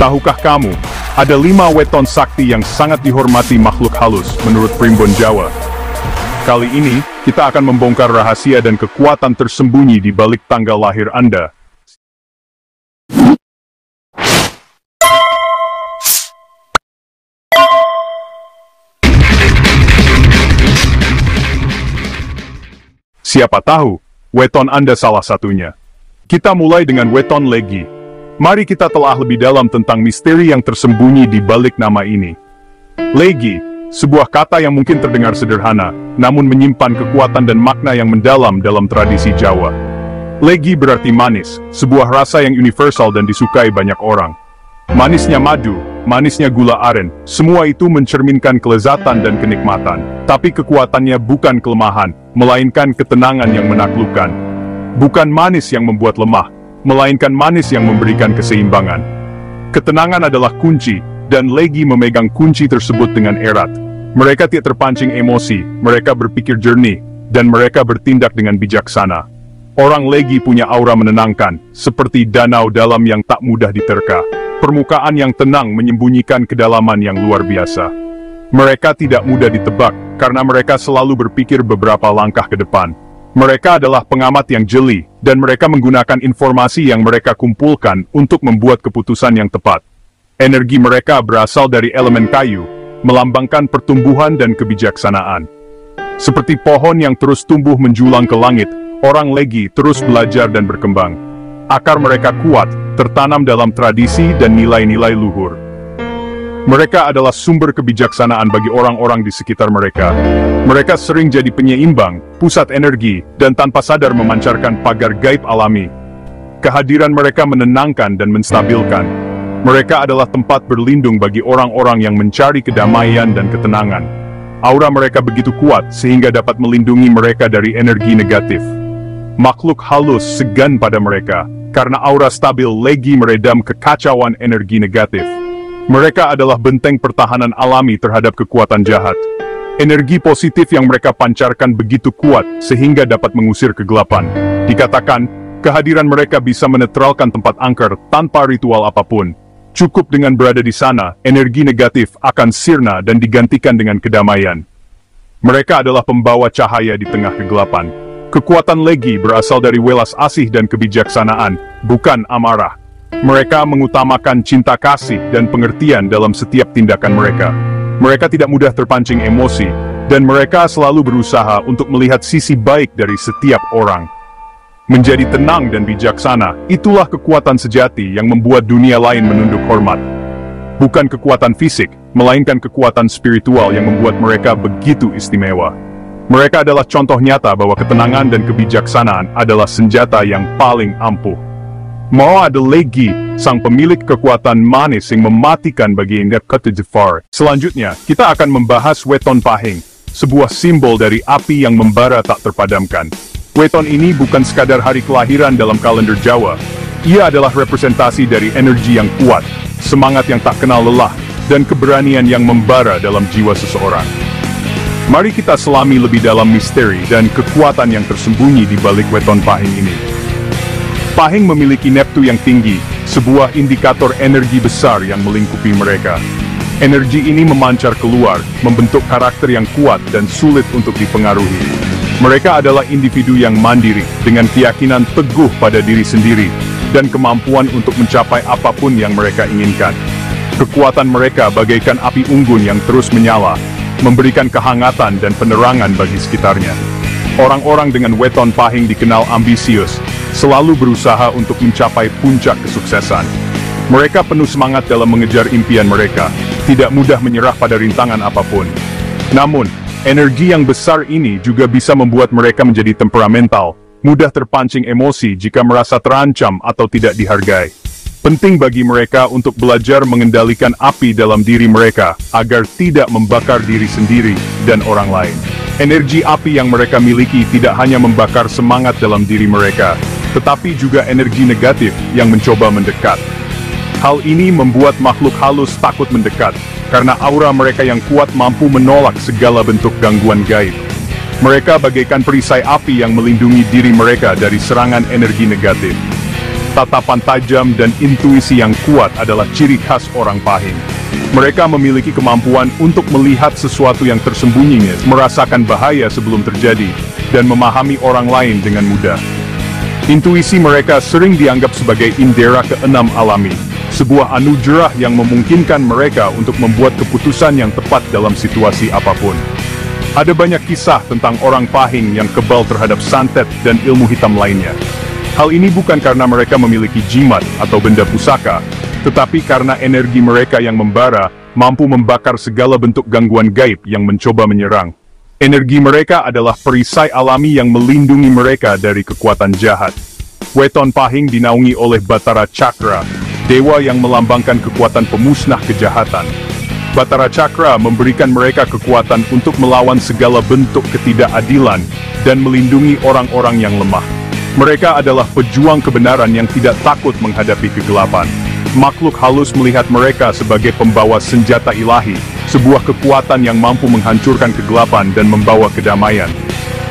Tahukah kamu, ada 5 weton sakti yang sangat dihormati makhluk halus menurut Primbon Jawa. Kali ini, kita akan membongkar rahasia dan kekuatan tersembunyi di balik tanggal lahir Anda. Siapa tahu, weton Anda salah satunya. Kita mulai dengan weton Legi. Mari kita telah lebih dalam tentang misteri yang tersembunyi di balik nama ini. Legi, sebuah kata yang mungkin terdengar sederhana, namun menyimpan kekuatan dan makna yang mendalam dalam tradisi Jawa. Legi berarti manis, sebuah rasa yang universal dan disukai banyak orang. Manisnya madu, manisnya gula aren, semua itu mencerminkan kelezatan dan kenikmatan. Tapi kekuatannya bukan kelemahan, melainkan ketenangan yang menaklukkan. Bukan manis yang membuat lemah, melainkan manis yang memberikan keseimbangan. Ketenangan adalah kunci, dan Legi memegang kunci tersebut dengan erat. Mereka tidak terpancing emosi, mereka berpikir jernih, dan mereka bertindak dengan bijaksana. Orang Legi punya aura menenangkan, seperti danau dalam yang tak mudah diterka. Permukaan yang tenang menyembunyikan kedalaman yang luar biasa. Mereka tidak mudah ditebak, karena mereka selalu berpikir beberapa langkah ke depan. Mereka adalah pengamat yang jeli, dan mereka menggunakan informasi yang mereka kumpulkan untuk membuat keputusan yang tepat. Energi mereka berasal dari elemen kayu, melambangkan pertumbuhan dan kebijaksanaan. Seperti pohon yang terus tumbuh menjulang ke langit, orang Legi terus belajar dan berkembang. Akar mereka kuat, tertanam dalam tradisi dan nilai-nilai luhur. Mereka adalah sumber kebijaksanaan bagi orang-orang di sekitar mereka. Mereka sering jadi penyeimbang, pusat energi, dan tanpa sadar memancarkan pagar gaib alami. Kehadiran mereka menenangkan dan menstabilkan. Mereka adalah tempat berlindung bagi orang-orang yang mencari kedamaian dan ketenangan. Aura mereka begitu kuat sehingga dapat melindungi mereka dari energi negatif. Makhluk halus segan pada mereka, karena aura stabil Legi meredam kekacauan energi negatif. Mereka adalah benteng pertahanan alami terhadap kekuatan jahat. Energi positif yang mereka pancarkan begitu kuat sehingga dapat mengusir kegelapan. Dikatakan, kehadiran mereka bisa menetralkan tempat angker tanpa ritual apapun. Cukup dengan berada di sana, energi negatif akan sirna dan digantikan dengan kedamaian. Mereka adalah pembawa cahaya di tengah kegelapan. Kekuatan Legi berasal dari welas asih dan kebijaksanaan, bukan amarah. Mereka mengutamakan cinta kasih dan pengertian dalam setiap tindakan mereka. Mereka tidak mudah terpancing emosi, dan mereka selalu berusaha untuk melihat sisi baik dari setiap orang. Menjadi tenang dan bijaksana, itulah kekuatan sejati yang membuat dunia lain menunduk hormat. Bukan kekuatan fisik, melainkan kekuatan spiritual yang membuat mereka begitu istimewa. Mereka adalah contoh nyata bahwa ketenangan dan kebijaksanaan adalah senjata yang paling ampuh. Mao adalah Legi, sang pemilik kekuatan manis yang mematikan bagi Kota Jafar. Selanjutnya, kita akan membahas weton Pahing, sebuah simbol dari api yang membara tak terpadamkan. Weton ini bukan sekadar hari kelahiran dalam kalender Jawa. Ia adalah representasi dari energi yang kuat, semangat yang tak kenal lelah, dan keberanian yang membara dalam jiwa seseorang. Mari kita selami lebih dalam misteri dan kekuatan yang tersembunyi di balik weton Pahing ini. Pahing memiliki neptu yang tinggi, sebuah indikator energi besar yang melingkupi mereka. Energi ini memancar keluar, membentuk karakter yang kuat dan sulit untuk dipengaruhi. Mereka adalah individu yang mandiri, dengan keyakinan teguh pada diri sendiri, dan kemampuan untuk mencapai apapun yang mereka inginkan. Kekuatan mereka bagaikan api unggun yang terus menyala, memberikan kehangatan dan penerangan bagi sekitarnya. Orang-orang dengan weton Pahing dikenal ambisius, selalu berusaha untuk mencapai puncak kesuksesan. Mereka penuh semangat dalam mengejar impian mereka, tidak mudah menyerah pada rintangan apapun. Namun, energi yang besar ini juga bisa membuat mereka menjadi temperamental, mudah terpancing emosi jika merasa terancam atau tidak dihargai. Penting bagi mereka untuk belajar mengendalikan api dalam diri mereka, agar tidak membakar diri sendiri dan orang lain. Energi api yang mereka miliki tidak hanya membakar semangat dalam diri mereka, tetapi juga energi negatif yang mencoba mendekat. Hal ini membuat makhluk halus takut mendekat, karena aura mereka yang kuat mampu menolak segala bentuk gangguan gaib. Mereka bagaikan perisai api yang melindungi diri mereka dari serangan energi negatif. Tatapan tajam dan intuisi yang kuat adalah ciri khas orang Pahing. Mereka memiliki kemampuan untuk melihat sesuatu yang tersembunyi, merasakan bahaya sebelum terjadi, dan memahami orang lain dengan mudah. Intuisi mereka sering dianggap sebagai indera keenam alami, sebuah anugerah yang memungkinkan mereka untuk membuat keputusan yang tepat dalam situasi apapun. Ada banyak kisah tentang orang Pahing yang kebal terhadap santet dan ilmu hitam lainnya. Hal ini bukan karena mereka memiliki jimat atau benda pusaka, tetapi karena energi mereka yang membara, mampu membakar segala bentuk gangguan gaib yang mencoba menyerang. Energi mereka adalah perisai alami yang melindungi mereka dari kekuatan jahat. Weton Pahing dinaungi oleh Batara Cakra, dewa yang melambangkan kekuatan pemusnah kejahatan. Batara Cakra memberikan mereka kekuatan untuk melawan segala bentuk ketidakadilan dan melindungi orang-orang yang lemah. Mereka adalah pejuang kebenaran yang tidak takut menghadapi kegelapan. Makhluk halus melihat mereka sebagai pembawa senjata ilahi, sebuah kekuatan yang mampu menghancurkan kegelapan dan membawa kedamaian.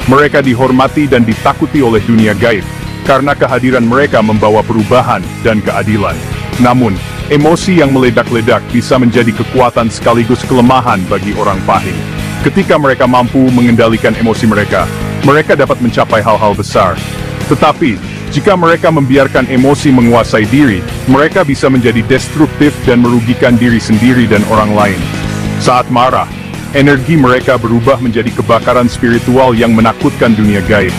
Mereka dihormati dan ditakuti oleh dunia gaib, karena kehadiran mereka membawa perubahan dan keadilan. Namun, emosi yang meledak-ledak bisa menjadi kekuatan sekaligus kelemahan bagi orang Pahing. Ketika mereka mampu mengendalikan emosi mereka, mereka dapat mencapai hal-hal besar. Tetapi, jika mereka membiarkan emosi menguasai diri, mereka bisa menjadi destruktif dan merugikan diri sendiri dan orang lain. Saat marah, energi mereka berubah menjadi kebakaran spiritual yang menakutkan dunia gaib.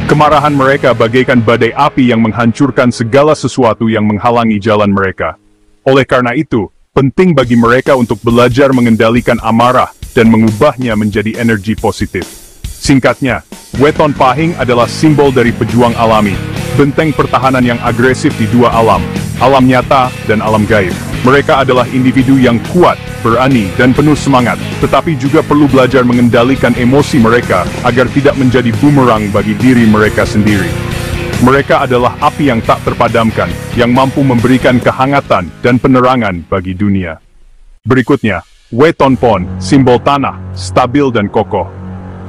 Kemarahan mereka bagaikan badai api yang menghancurkan segala sesuatu yang menghalangi jalan mereka. Oleh karena itu, penting bagi mereka untuk belajar mengendalikan amarah dan mengubahnya menjadi energi positif. Singkatnya, Weton Pahing adalah simbol dari pejuang alami, benteng pertahanan yang agresif di dua alam, alam nyata dan alam gaib. Mereka adalah individu yang kuat, berani, dan penuh semangat, tetapi juga perlu belajar mengendalikan emosi mereka agar tidak menjadi bumerang bagi diri mereka sendiri. Mereka adalah api yang tak terpadamkan, yang mampu memberikan kehangatan dan penerangan bagi dunia. Berikutnya, Weton Pon, simbol tanah, stabil dan kokoh.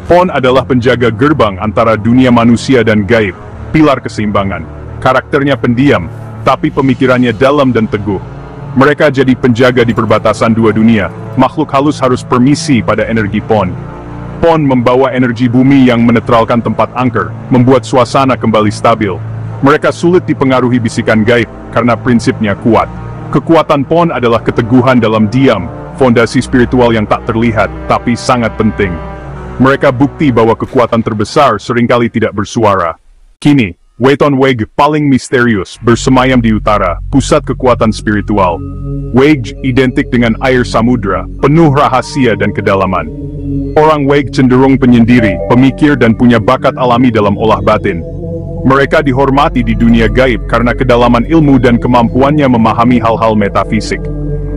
Pon adalah penjaga gerbang antara dunia manusia dan gaib, pilar keseimbangan. Karakternya pendiam, tapi pemikirannya dalam dan teguh. Mereka jadi penjaga di perbatasan dua dunia. Makhluk halus harus permisi pada energi Pon. Pon membawa energi bumi yang menetralkan tempat angker, membuat suasana kembali stabil. Mereka sulit dipengaruhi bisikan gaib, karena prinsipnya kuat. Kekuatan Pon adalah keteguhan dalam diam, fondasi spiritual yang tak terlihat, tapi sangat penting. Mereka bukti bahwa kekuatan terbesar seringkali tidak bersuara. Kini, Weton Weg paling misterius bersemayam di utara, pusat kekuatan spiritual. Weg identik dengan air samudra, penuh rahasia dan kedalaman. Orang Weg cenderung penyendiri, pemikir dan punya bakat alami dalam olah batin. Mereka dihormati di dunia gaib karena kedalaman ilmu dan kemampuannya memahami hal-hal metafisik.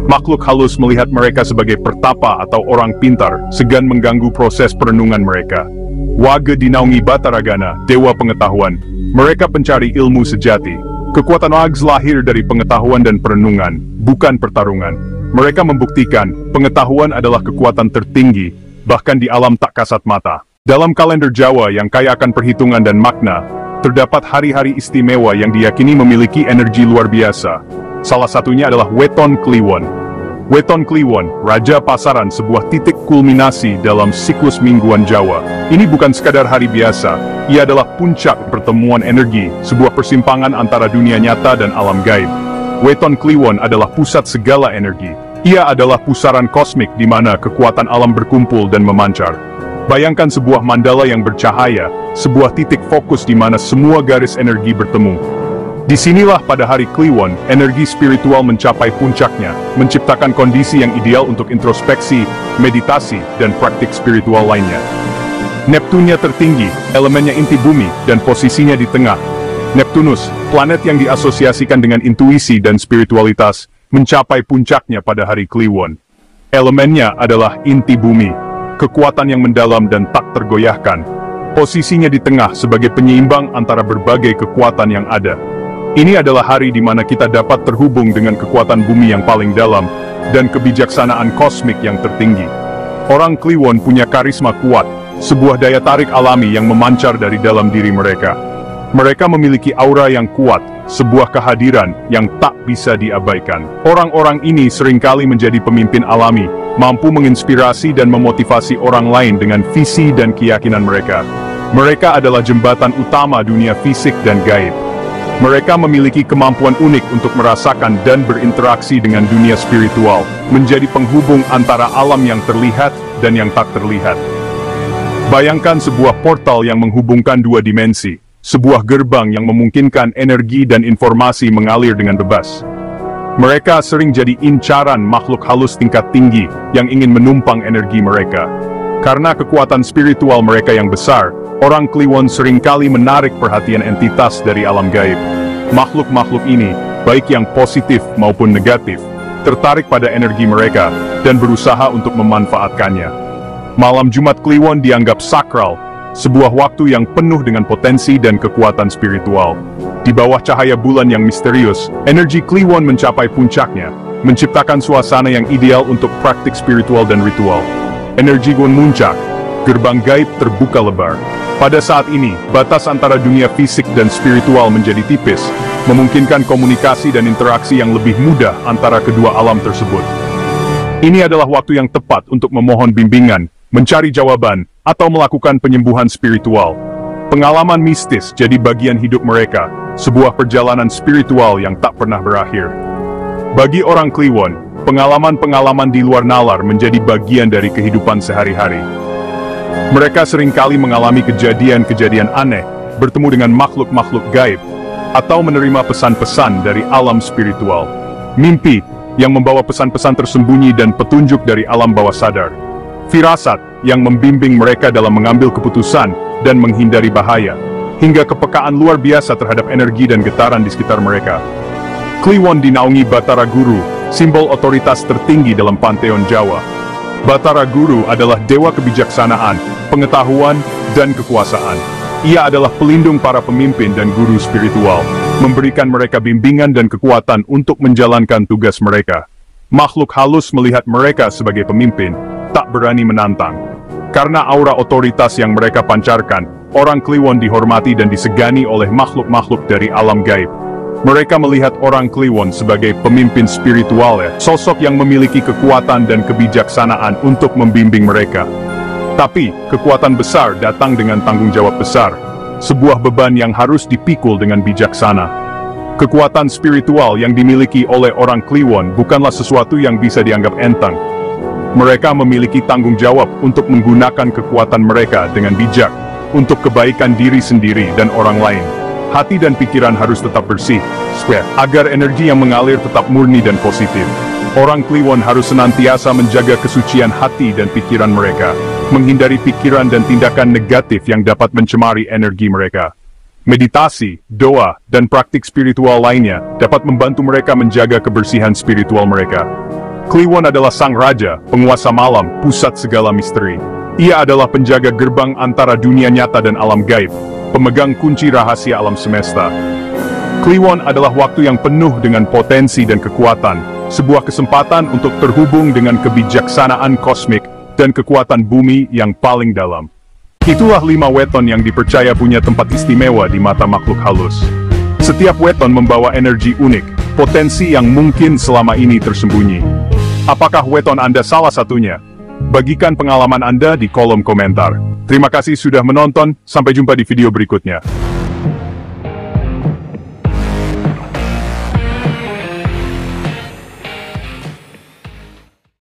Makhluk halus melihat mereka sebagai pertapa atau orang pintar, segan mengganggu proses perenungan mereka. Wage dinaungi Bataragana, dewa pengetahuan. Mereka pencari ilmu sejati. Kekuatan Wags lahir dari pengetahuan dan perenungan, bukan pertarungan. Mereka membuktikan, pengetahuan adalah kekuatan tertinggi, bahkan di alam tak kasat mata. Dalam kalender Jawa yang kaya akan perhitungan dan makna, terdapat hari-hari istimewa yang diyakini memiliki energi luar biasa. Salah satunya adalah Weton Kliwon. Weton Kliwon, Raja Pasaran, sebuah titik kulminasi dalam siklus mingguan Jawa. Ini bukan sekadar hari biasa, ia adalah puncak pertemuan energi, sebuah persimpangan antara dunia nyata dan alam gaib. Weton Kliwon adalah pusat segala energi. Ia adalah pusaran kosmik di mana kekuatan alam berkumpul dan memancar. Bayangkan sebuah mandala yang bercahaya, sebuah titik fokus di mana semua garis energi bertemu. Disinilah pada hari Kliwon, energi spiritual mencapai puncaknya, menciptakan kondisi yang ideal untuk introspeksi, meditasi, dan praktik spiritual lainnya. Neptunnya tertinggi, elemennya inti bumi, dan posisinya di tengah. Neptunus, planet yang diasosiasikan dengan intuisi dan spiritualitas, mencapai puncaknya pada hari Kliwon. Elemennya adalah inti bumi, kekuatan yang mendalam dan tak tergoyahkan. Posisinya di tengah sebagai penyeimbang antara berbagai kekuatan yang ada. Ini adalah hari di mana kita dapat terhubung dengan kekuatan bumi yang paling dalam, dan kebijaksanaan kosmik yang tertinggi. Orang Kliwon punya karisma kuat, sebuah daya tarik alami yang memancar dari dalam diri mereka. Mereka memiliki aura yang kuat, sebuah kehadiran yang tak bisa diabaikan. Orang-orang ini seringkali menjadi pemimpin alami, mampu menginspirasi dan memotivasi orang lain dengan visi dan keyakinan mereka. Mereka adalah jembatan utama dunia fisik dan gaib. Mereka memiliki kemampuan unik untuk merasakan dan berinteraksi dengan dunia spiritual, menjadi penghubung antara alam yang terlihat dan yang tak terlihat. Bayangkan sebuah portal yang menghubungkan dua dimensi, sebuah gerbang yang memungkinkan energi dan informasi mengalir dengan bebas. Mereka sering jadi incaran makhluk halus tingkat tinggi yang ingin menumpang energi mereka. Karena kekuatan spiritual mereka yang besar, orang Kliwon seringkali menarik perhatian entitas dari alam gaib. Makhluk-makhluk ini, baik yang positif maupun negatif, tertarik pada energi mereka dan berusaha untuk memanfaatkannya. Malam Jumat Kliwon dianggap sakral, sebuah waktu yang penuh dengan potensi dan kekuatan spiritual. Di bawah cahaya bulan yang misterius, energi Kliwon mencapai puncaknya, menciptakan suasana yang ideal untuk praktik spiritual dan ritual. Energi Kliwon muncak, gerbang gaib terbuka lebar. Pada saat ini, batas antara dunia fisik dan spiritual menjadi tipis, memungkinkan komunikasi dan interaksi yang lebih mudah antara kedua alam tersebut. Ini adalah waktu yang tepat untuk memohon bimbingan, mencari jawaban, atau melakukan penyembuhan spiritual. Pengalaman mistis jadi bagian hidup mereka, sebuah perjalanan spiritual yang tak pernah berakhir. Bagi orang Kliwon, pengalaman-pengalaman di luar nalar menjadi bagian dari kehidupan sehari-hari. Mereka seringkali mengalami kejadian-kejadian aneh, bertemu dengan makhluk-makhluk gaib, atau menerima pesan-pesan dari alam spiritual. Mimpi yang membawa pesan-pesan tersembunyi dan petunjuk dari alam bawah sadar. Firasat yang membimbing mereka dalam mengambil keputusan dan menghindari bahaya, hingga kepekaan luar biasa terhadap energi dan getaran di sekitar mereka. Kliwon dinaungi Batara Guru, simbol otoritas tertinggi dalam panteon Jawa. Batara Guru adalah dewa kebijaksanaan, pengetahuan, dan kekuasaan. Ia adalah pelindung para pemimpin dan guru spiritual, memberikan mereka bimbingan dan kekuatan untuk menjalankan tugas mereka. Makhluk halus melihat mereka sebagai pemimpin, tak berani menantang. Karena aura otoritas yang mereka pancarkan, orang Kliwon dihormati dan disegani oleh makhluk-makhluk dari alam gaib. Mereka melihat orang Kliwon sebagai pemimpin spiritual, sosok yang memiliki kekuatan dan kebijaksanaan untuk membimbing mereka. Tapi, kekuatan besar datang dengan tanggung jawab besar, sebuah beban yang harus dipikul dengan bijaksana. Kekuatan spiritual yang dimiliki oleh orang Kliwon bukanlah sesuatu yang bisa dianggap enteng. Mereka memiliki tanggung jawab untuk menggunakan kekuatan mereka dengan bijak, untuk kebaikan diri sendiri dan orang lain. Hati dan pikiran harus tetap bersih, agar energi yang mengalir tetap murni dan positif. Orang Kliwon harus senantiasa menjaga kesucian hati dan pikiran mereka, menghindari pikiran dan tindakan negatif yang dapat mencemari energi mereka. Meditasi, doa, dan praktik spiritual lainnya dapat membantu mereka menjaga kebersihan spiritual mereka. Kliwon adalah sang raja, penguasa malam, pusat segala misteri. Ia adalah penjaga gerbang antara dunia nyata dan alam gaib, pemegang kunci rahasia alam semesta. Kliwon adalah waktu yang penuh dengan potensi dan kekuatan, sebuah kesempatan untuk terhubung dengan kebijaksanaan kosmik dan kekuatan bumi yang paling dalam. Itulah 5 weton yang dipercaya punya tempat istimewa di mata makhluk halus. Setiap weton membawa energi unik, potensi yang mungkin selama ini tersembunyi. Apakah weton Anda salah satunya? Bagikan pengalaman Anda di kolom komentar. Terima kasih sudah menonton, sampai jumpa di video berikutnya.